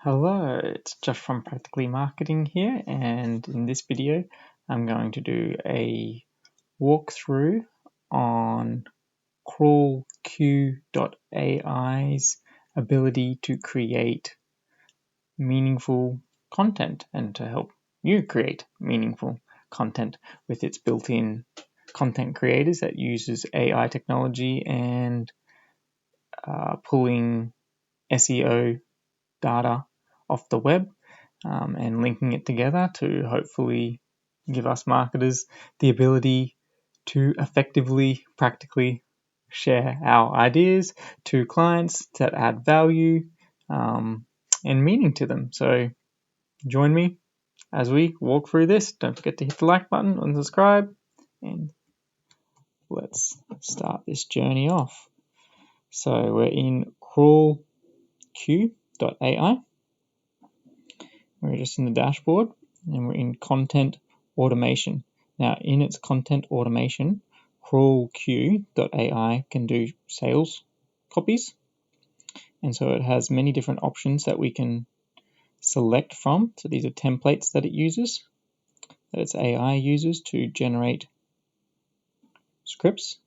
Hello, it's Josh from Practically Marketing here, and in this video I'm going to do a walkthrough on Crawlq.ai's ability to create meaningful content and to help you create meaningful content with its built-in content creators that uses AI technology and pulling SEO data off the web and linking it together to hopefully give us marketers the ability to effectively, practically share our ideas to clients that add value and meaning to them. So join me as we walk through this. Don't forget to hit the like button and subscribe, and let's start this journey off. So we're in Crawlq.ai. We're just in the dashboard and we're in content automation. Now, in its content automation, Crawlq.ai can do sales copies. And so it has many different options that we can select from. So these are templates that it uses, that its AI uses to generate scripts.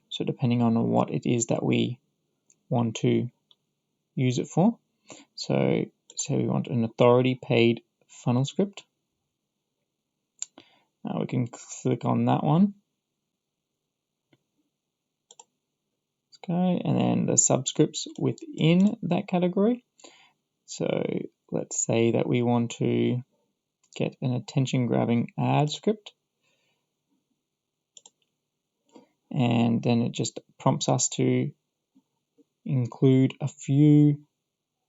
So depending on what it is that we want to use it for. So we want an authority paid funnel script. We can click on that one. Let's go, and then the subscripts within that category. So let's say that we want to get an attention grabbing ad script. And then it just prompts us to include a few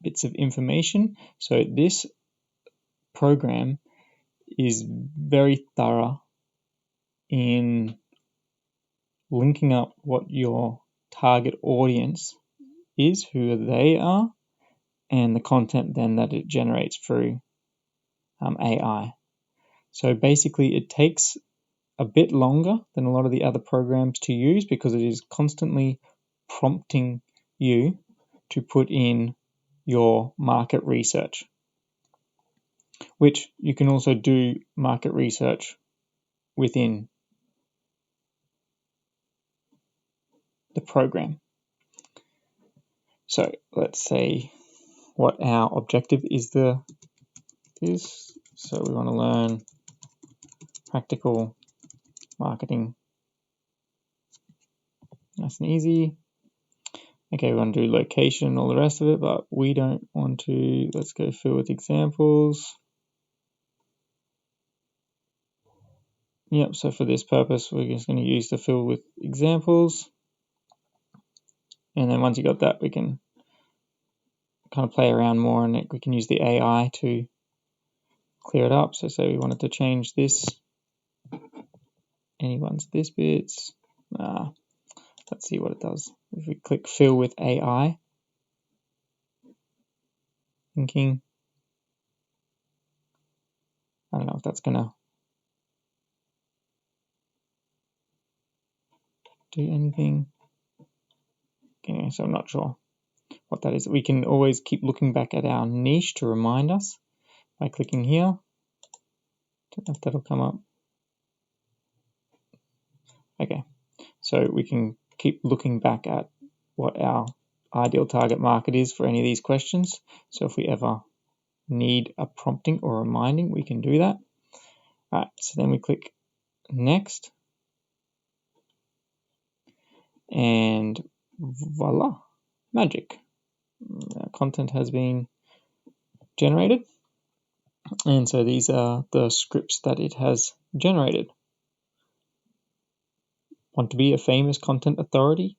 bits of information. So this program is very thorough in linking up what your target audience is, who they are, and the content then that it generates through AI. So basically it takes a bit longer than a lot of the other programs to use because it is constantly prompting you to put in your market research, which you can also do market research within the program. So let's say what our objective is. So we want to learn practical marketing. Nice and easy. Okay, we want to do location, all the rest of it, but we don't want to. Let's go fill with examples. Yep, so for this purpose, we're just going to use the fill with examples. And then once you got that, we can kind of play around more, and we can use the AI to clear it up. So say we wanted to change this. Anyone's this bits. Let's see what it does. If we click fill with AI, thinking, I don't know if that's gonna do anything. Okay, so I'm not sure what that is. We can always keep looking back at our niche to remind us by clicking here. Don't know if that'll come up. Okay, so we can keep looking back at what our ideal target market is for any of these questions. So if we ever need a prompting or reminding, we can do that. All right, so then we click next, and voila, magic. Content has been generated, and so these are the scripts that it has generated. Want to be a famous content authority?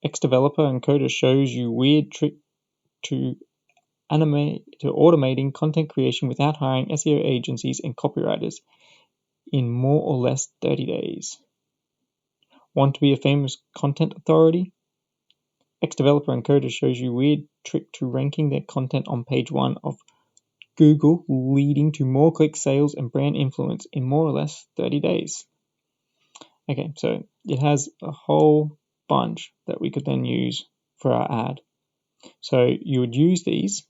Ex-developer and coder shows you weird trick to automating content creation without hiring SEO agencies and copywriters in more or less 30 days. Want to be a famous content authority? Ex-developer and coder shows you weird trick to ranking their content on page 1 of Google, leading to more click sales and brand influence in more or less 30 days. Okay, so it has a whole bunch that we could then use for our ad. So you would use these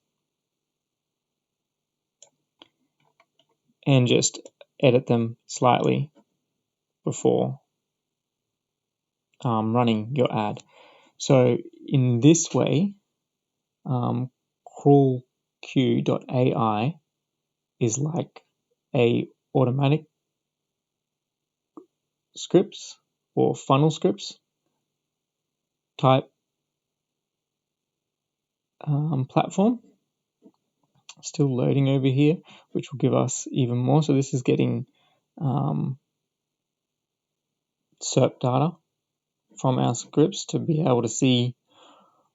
and just edit them slightly before running your ad. So in this way, Crawlq.ai is like a automatic scripts or funnel scripts type platform. Still loading over here, which will give us even more. So this is getting SERP data from our scripts to be able to see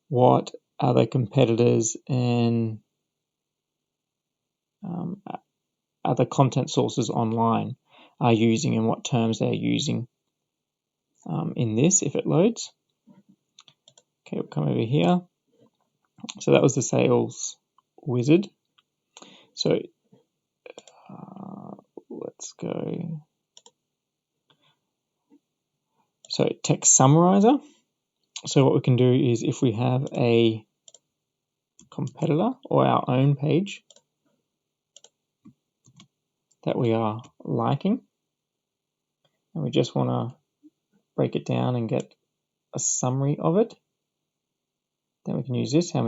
what other competitors and other content sources online are using and what terms they're using in this if it loads. Okay, we'll come over here. So that was the sales wizard. So let's go. So text summarizer. So what we can do is if we have a competitor or our own page that we are liking, and we just want to break it down and get a summary of it, then we can use this, how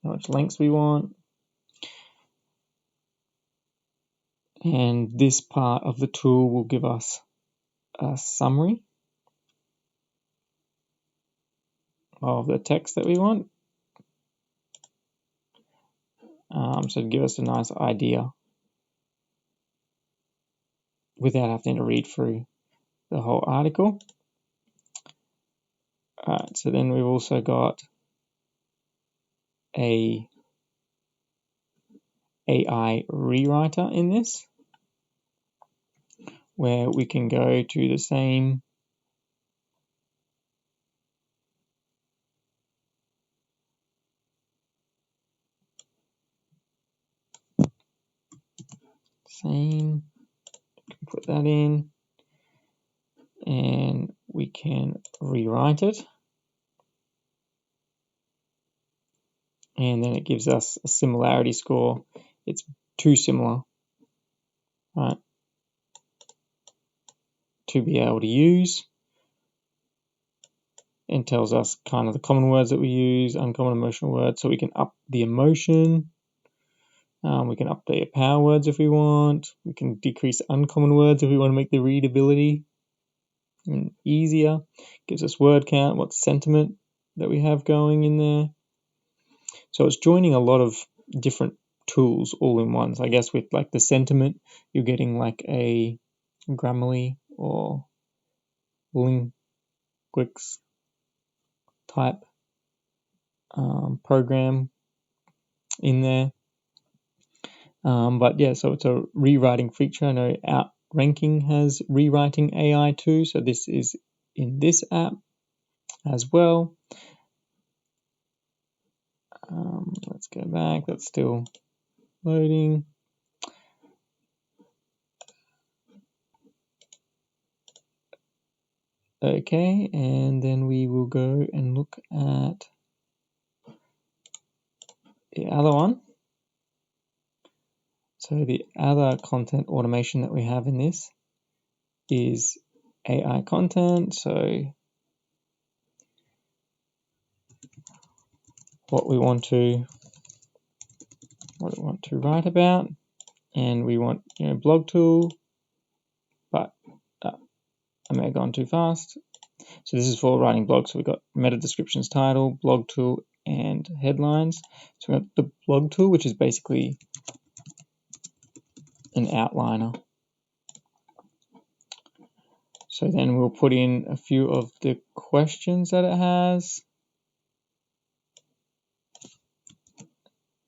much links we want. And this part of the tool will give us a summary of the text that we want. So to give us a nice idea without having to read through the whole article. Alright, so then we've also got a AI rewriter in this, where we can go to the same put that in, and we can rewrite it, and then it gives us a similarity score. It's too similar, right, to be able to use, and tells us kind of the common words that we use, uncommon emotional words, so we can up the emotion. We can up the power words if we want. We can decrease uncommon words if we want to make the readability easier. Gives us word count, what sentiment that we have going in there. So it's joining a lot of different tools all in one. So I guess with like the sentiment, you're getting like a Grammarly or Linguix type program in there. But yeah, so it's a rewriting feature. I know Outranking has rewriting AI too, so this is in this app as well. Let's go back, that's still loading. Okay, and then we will go and look at the other one. So the other content automation that we have in this is AI content. So what we want to write about, and we want blog tool, but I may have gone too fast. So this is for writing blogs. So we've got meta descriptions, title, blog tool, and headlines. So we've got the blog tool, which is basically an outliner. So then we'll put in a few of the questions that it has.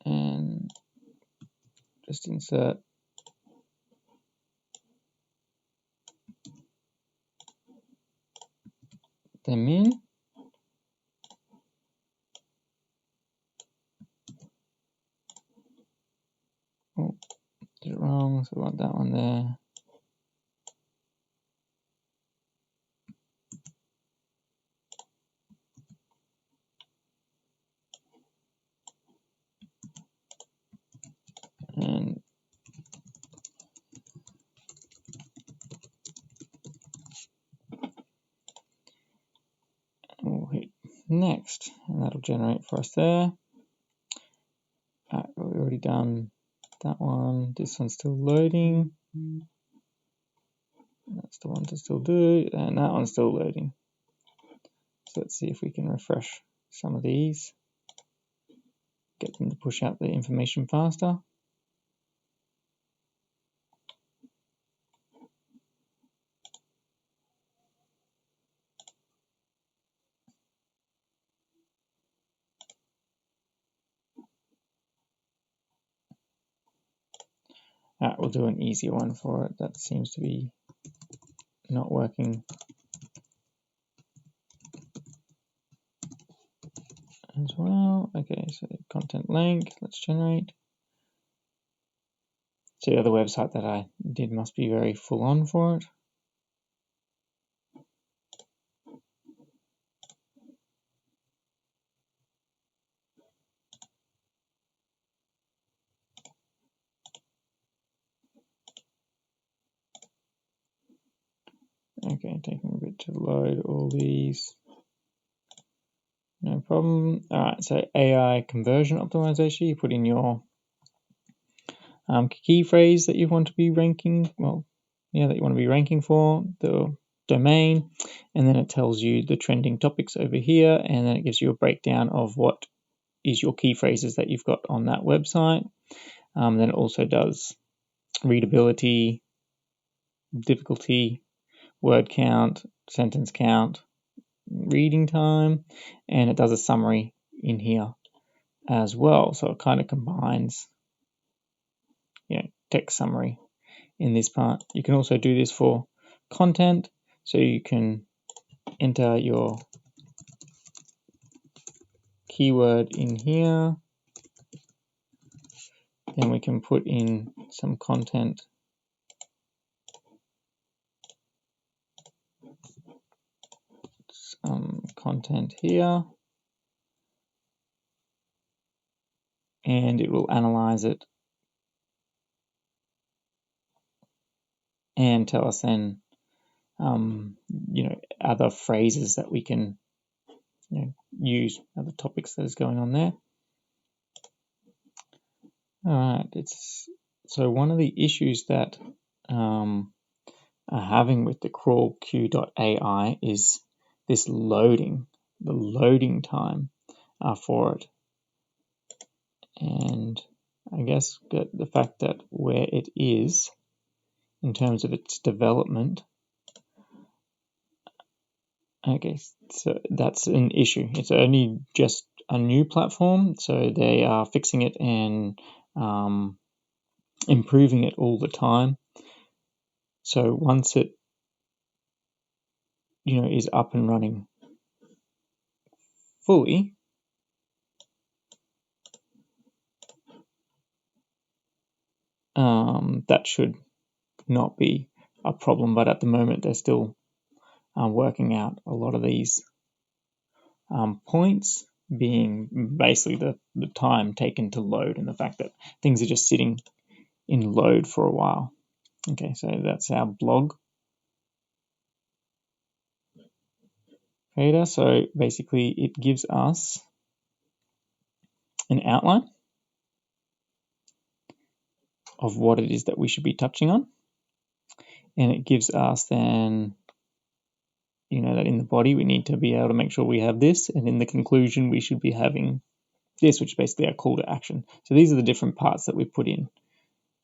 And just insert them in. Oh, did it wrong, so we want that one there. And next, and that'll generate for us there. We've already done that one. This one's still loading. That's the one to still do, and that one's still loading. So let's see if we can refresh some of these, get them to push out the information faster. We'll do an easier one for it. That seems to be not working as well. Okay, so content link, let's generate. So the other website that I did must be very full on for it. Okay, taking a bit to load all these. No problem. All right, so AI conversion optimization. You put in your key phrase that you want to be ranking. Well, yeah, that you want to be ranking for the domain, and then it tells you the trending topics over here, and then it gives you a breakdown of what is your key phrases that you've got on that website. Then it also does readability, difficulty, word count, sentence count, reading time, and it does a summary in here as well. So it kind of combines, text summary in this part. You can also do this for content, so you can enter your keyword in here, then we can put in some content here, and it will analyze it and tell us then other phrases that we can use, other topics that is going on there. All right, so one of the issues that are having with the Crawlq.ai is this loading, the loading time for it. And I guess the fact that where it is in terms of its development, okay, so that's an issue. It's only just a new platform, so they are fixing it and improving it all the time. So once it is up and running fully, that should not be a problem. But at the moment, they're still working out a lot of these points, being basically the time taken to load and the fact that things are just sitting in load for a while. Okay, so that's our blog creator. So basically it gives us an outline of what it is that we should be touching on, and it gives us then that in the body we need to be able to make sure we have this, and in the conclusion we should be having this, which is basically our call to action. So these are the different parts that we put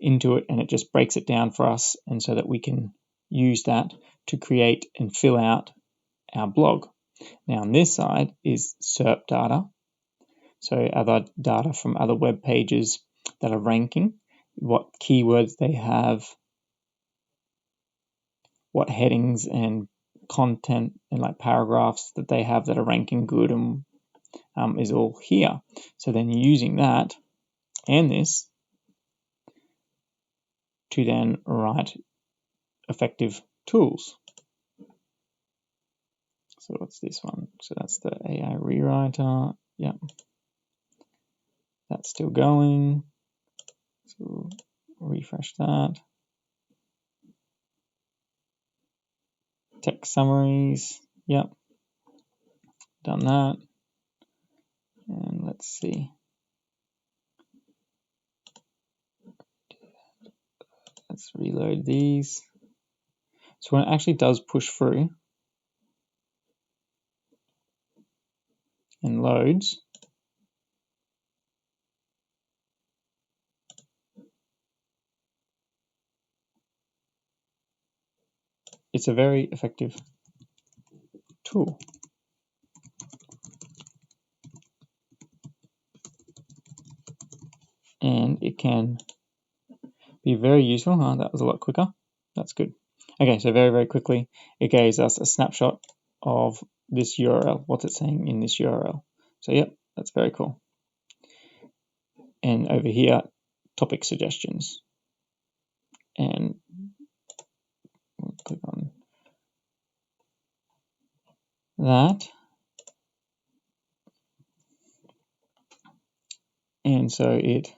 into it, and it just breaks it down for us, and so that we can use that to create and fill out our blog. Now on this side is SERP data, so other data from other web pages that are ranking, what keywords they have, what headings and content and like paragraphs that they have that are ranking good, and is all here. So then using that and this to then write effective tools. So what's this one? So that's the AI rewriter. Yeah, that's still going. So refresh that. Text summaries. Yep, done that. And let's see. Let's reload these. So when it actually does push through and loads, it's a very effective tool. And it can be very useful. That was a lot quicker. That's good. Okay, so very, very quickly, it gives us a snapshot of this URL, what's it saying in this URL. So yep, that's very cool. And over here, topic suggestions. And we'll click on that. And so it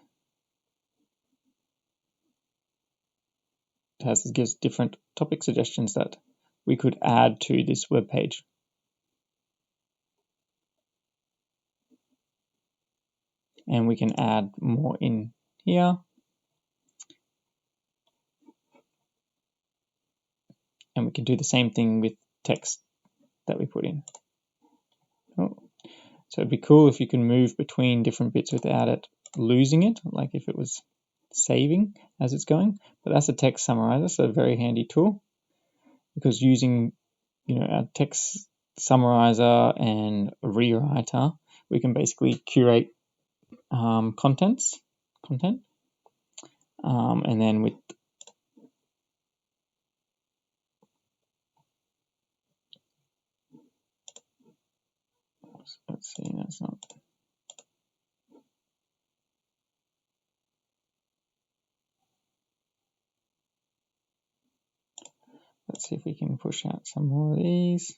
gives different topic suggestions that we could add to this web page. And we can add more in here. And we can do the same thing with text that we put in. Oh. So it'd be cool if you can move between different bits without it losing it, like if it was saving as it's going. But that's a text summarizer, so a very handy tool, because using a text summarizer and a rewriter, we can basically curate content, and then with let's see, that's not. Let's see if we can push out some more of these.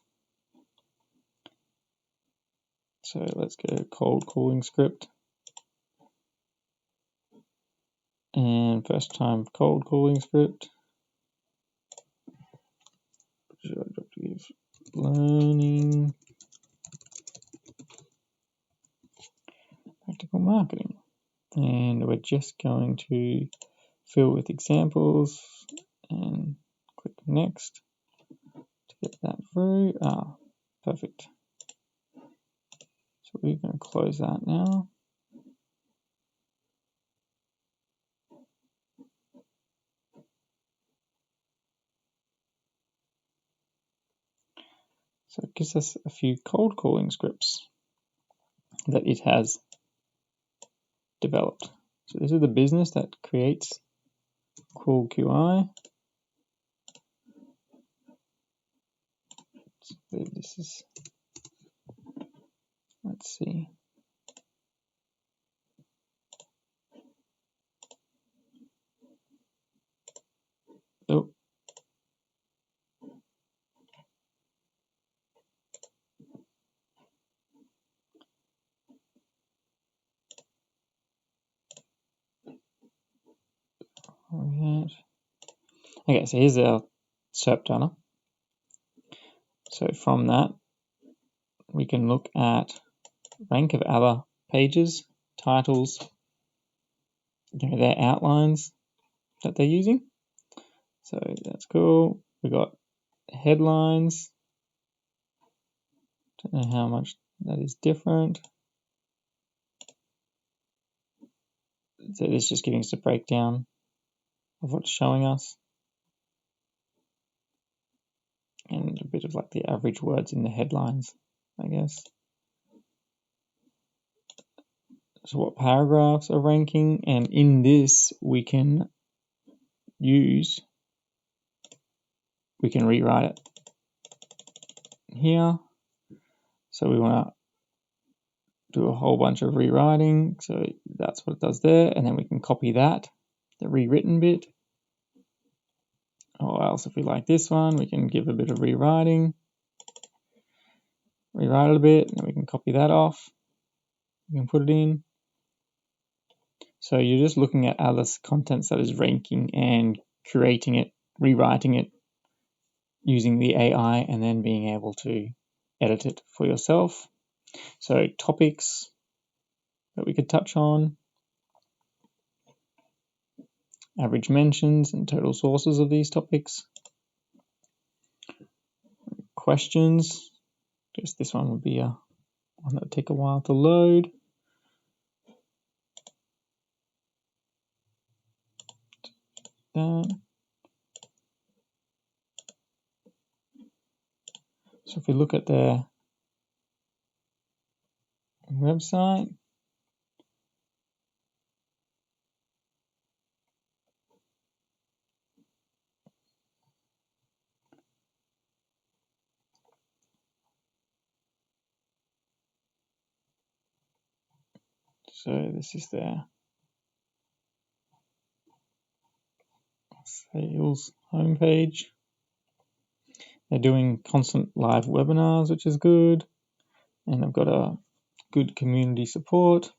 So let's go cold calling script. And first time cold calling script. Learning practical marketing. And we're just going to fill with examples and click next to get that through. Perfect. So we're going to close that now. So it gives us a few cold calling scripts that it has developed. So this is the business that creates Crawlq.ai. So this is, let's see. Oh. Okay, so here's our SERP data. So from that, we can look at rank of other pages, titles, their outlines that they're using. So that's cool. We got headlines. Don't know how much that is different. So this is just giving us a breakdown of what's showing us. And a bit of like the average words in the headlines, I guess. So what paragraphs are ranking, and in this we can rewrite it here. So we want to do a whole bunch of rewriting. So that's what it does there. And then we can copy that, the rewritten bit. Or else if we like this one, we can give a bit of rewriting. Rewrite it a bit, and then we can copy that off. We can put it in. So you're just looking at other contents that is ranking and curating it, rewriting it using the AI, and then being able to edit it for yourself. So topics, that we could touch on. Average mentions and total sources of these topics. Questions. Guess this one would be one that would take a while to load. That. So if we look at their website, so this is their sales homepage. They're doing constant live webinars, which is good. And they've got a good community support.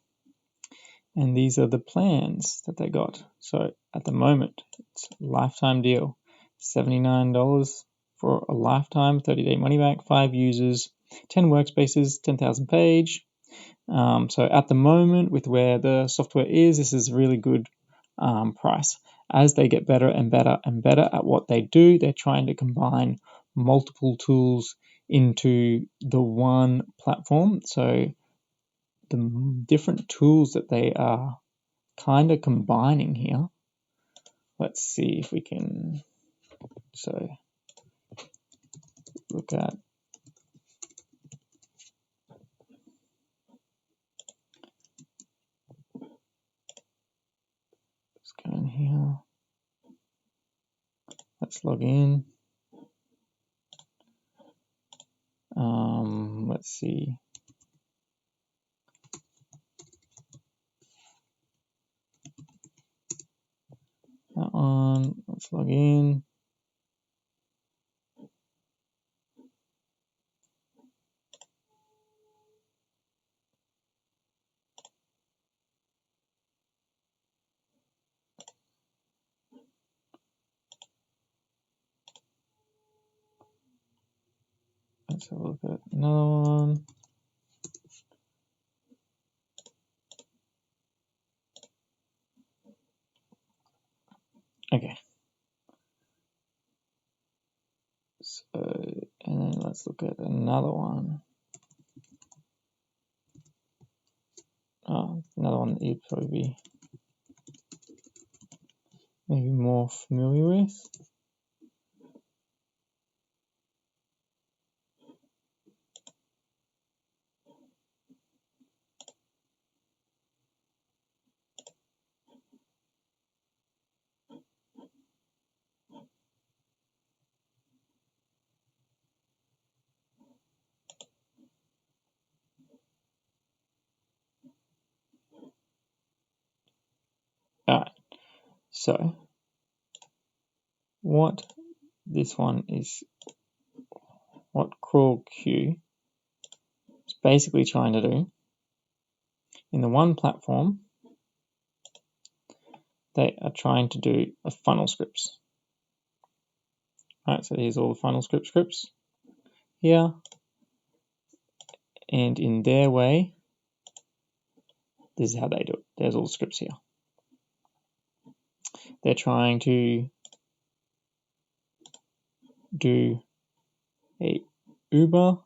And these are the plans that they got. So at the moment, it's a lifetime deal. $79 for a lifetime, 30-day money back, 5 users, 10 workspaces, 10,000 page. So at the moment, with where the software is, this is a really good price. As they get better and better and better at what they do, they're trying to combine multiple tools into the one platform. So the different tools that they are kind of combining here. Let's see if we can, so look at let's go in here. Let's log in. Let's see. That one. Let's log in. Let's have a look at another one. Okay. So, and then let's look at another one. Another one that you'd probably be maybe more familiar with. Alright, so what this one is, what Crawlq is basically trying to do, in the one platform, they are trying to do a funnel scripts. Alright, so here's all the funnel scripts here. And in their way, this is how they do it. There's all the scripts here. They're trying to do a Uber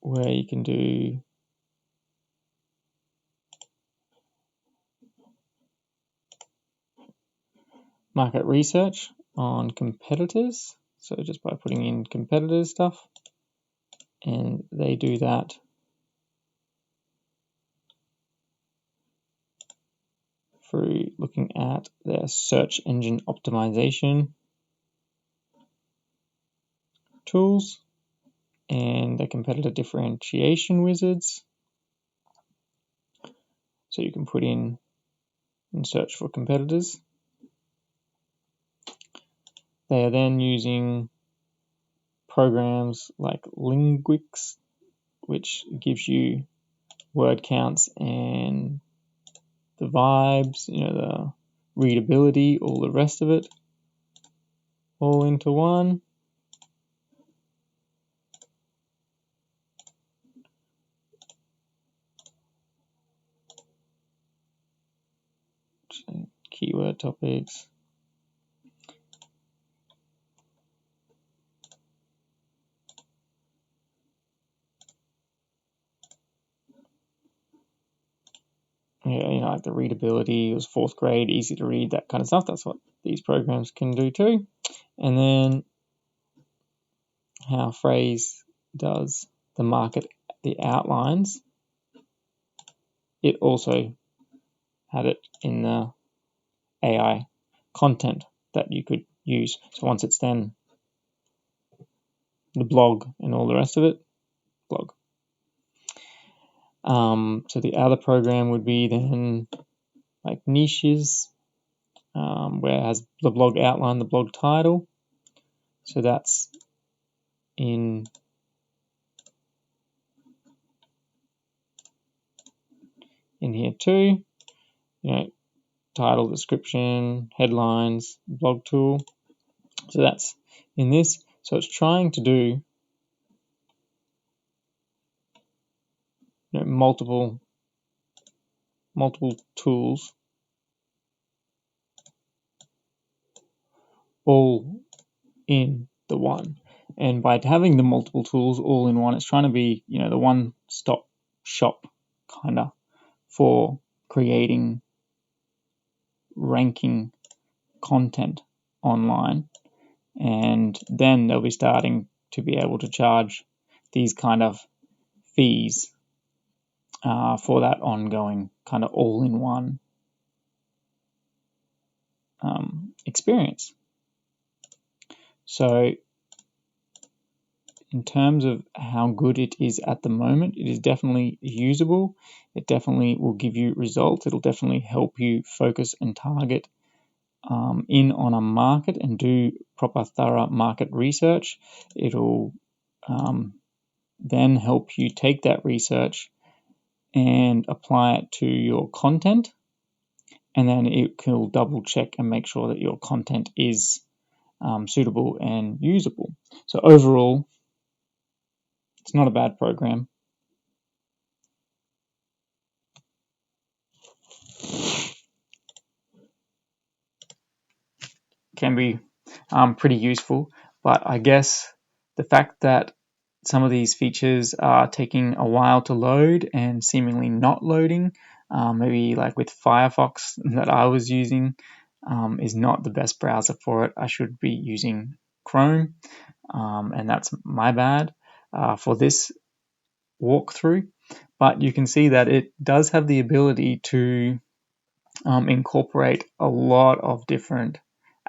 where you can do market research on competitors. So just by putting in competitors stuff, and they do that through looking at their search engine optimization tools and their competitor differentiation wizards. So you can put in and search for competitors. They are then using programs like Linguix, which gives you word counts and the vibes, the readability, all the rest of it, all into one. keyword topics. Yeah, like the readability, it was 4th grade, easy to read, that kind of stuff. That's what these programs can do too. And then how Phrase does the market, the outlines, it also had it in the AI content that you could use. So once it's then the blog and all the rest of it, blog. So the other program would be then like niches, where it has the blog outline, the blog title. So that's in here too. Title, description, headlines, blog tool. So that's in this. So it's trying to do multiple tools all in the one. And by having the multiple tools all in one, it's trying to be, the one-stop shop kind of for creating ranking content online. And then they'll be starting to be able to charge these kind of fees for that ongoing kind of all-in-one experience. So in terms of how good it is at the moment, it is definitely usable. It definitely will give you results. It'll definitely help you focus and target in on a market and do proper thorough market research. It'll then help you take that research and apply it to your content, and then it will double check and make sure that your content is suitable and usable. So overall, it's not a bad program. Can be pretty useful, but I guess the fact that some of these features are taking a while to load and seemingly not loading, maybe like with Firefox that I was using, is not the best browser for it. I should be using Chrome, and that's my bad for this walkthrough. But you can see that it does have the ability to incorporate a lot of different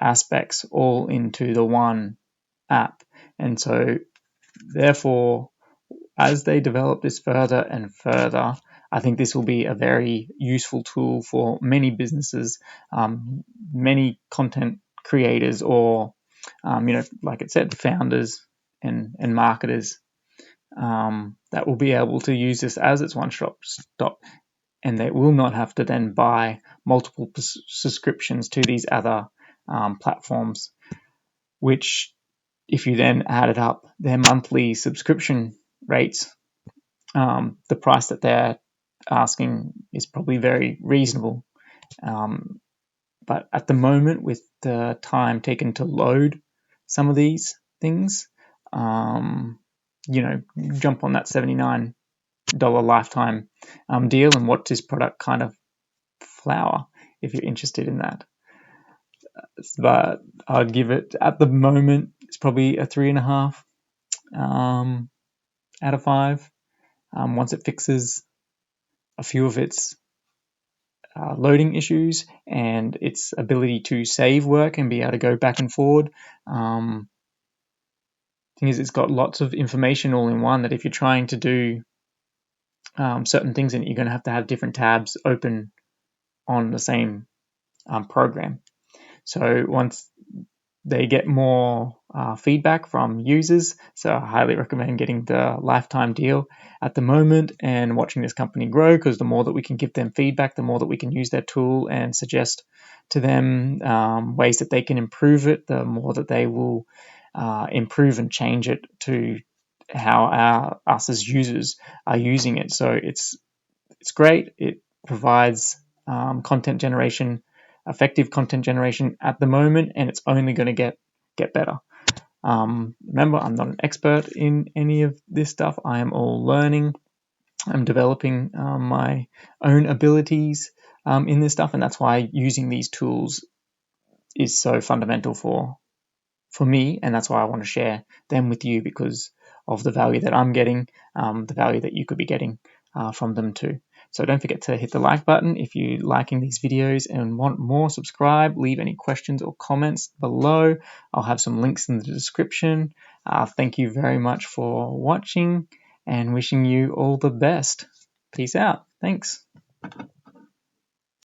aspects all into the one app. And so therefore, as they develop this further and further, I think this will be a very useful tool for many businesses, many content creators, or like it said, founders and marketers that will be able to use this as its one-stop stop, and they will not have to then buy multiple subscriptions to these other platforms, which, if you then added up their monthly subscription rates, the price that they're asking is probably very reasonable. But at the moment, with the time taken to load some of these things, jump on that $79 lifetime deal and watch this product kind of flower if you're interested in that. But I'd give it, at the moment, it's probably a 3.5 out of 5. Once it fixes a few of its loading issues and its ability to save work and be able to go back and forward. Thing is, it's got lots of information all in one, that if you're trying to do certain things, and you're going to have different tabs open on the same program. So once they get more feedback from users, so I highly recommend getting the lifetime deal at the moment and watching this company grow, because the more that we can give them feedback, the more that we can use their tool and suggest to them ways that they can improve it, the more that they will improve and change it to how us as users are using it. So it's great. It provides content generation effective content generation at the moment, and it's only going to get better. Remember, I'm not an expert in any of this stuff. I am all learning. I'm developing my own abilities in this stuff, and that's why using these tools is so fundamental for me, and that's why I want to share them with you, because of the value that I'm getting, the value that you could be getting from them too. So don't forget to hit the like button if you're liking these videos and want more. Subscribe, leave any questions or comments below. I'll have some links in the description. Thank you very much for watching, and wishing you all the best. Peace out. Thanks.